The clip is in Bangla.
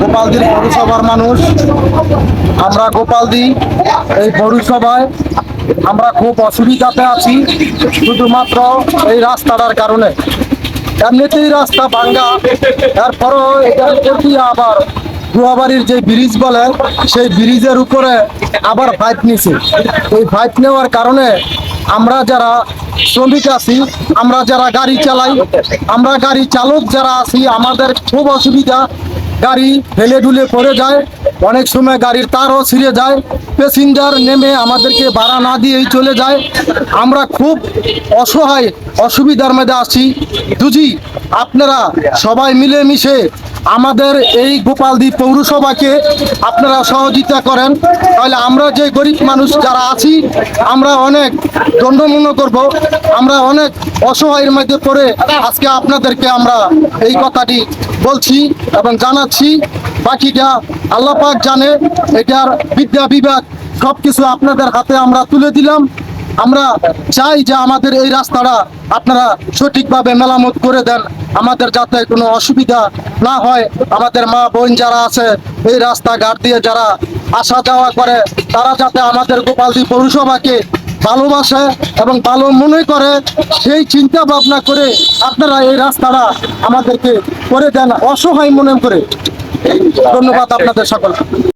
গোপালদির পৌরসভার মানুষ। আমরা গোপালদি এই পৌরসভায় আমরা খুব অসুবিধাতে আছি শুধুমাত্র এই রাস্তাটার কারণে। এমনিতেই রাস্তা ভাঙ্গা, তারপরও এটার প্রতি আবার গুয়াবাড়ির যে ব্রিজ বলে সেই ব্রিজের উপরে আবার পাইপ নিছে। এই পাইপ নেওয়ার কারণে আমরা যারা শ্রমিক আছি, আমরা যারা গাড়ি চালাই, আমরা গাড়ি চালক যারা আছি, আমাদের খুব অসুবিধা। গাড়ি ফেলে ঢুলে পড়ে যায়, অনেক সময় গাড়ির তারও ছিঁড়ে যায়, প্যাসেঞ্জার নেমে আমাদেরকে ভাড়া না দিয়েই চলে যায়। আমরা খুব অসহায় অসুবিধার মধ্যে আছি। যদি আপনারা সবাই মিলেমিশে আমাদের এই গোপালদি পৌরসভাকে আপনারা সহযোগিতা করেন, তাহলে আমরা যে গরিব মানুষ যারা আছি আমরা অনেক দণ্ডমূল্য করব। আমরা অনেক অসহায়ের মধ্যে পড়ে আজকে আপনাদেরকে আমরা এই কথাটি বলছি এবং জানাচ্ছি। বাকিটা আল্লাহ পাক জানে। এটার বিদ্যা বিভাগ সব কিছু আপনাদের হাতে আমরা তুলে দিলাম। আমরা চাই যে আমাদের এই রাস্তাটা আপনারা সঠিকভাবে মেরামত করে দেন, আমাদের যাতে কোনো অসুবিধা না হয়। আমাদের মা বোন যারা আছে এই রাস্তাঘাট দিয়ে যারা আসা যাওয়া করে, তারা যাতে আমাদের গোপালদি পৌরসভাকে ভালোবাসে এবং ভালো মনে করে, সেই চিন্তা ভাবনা করে আপনারা এই রাস্তাটা আমাদেরকে করে দেন অসহায় মনে করে। ধন্যবাদ আপনাদের সকলকে।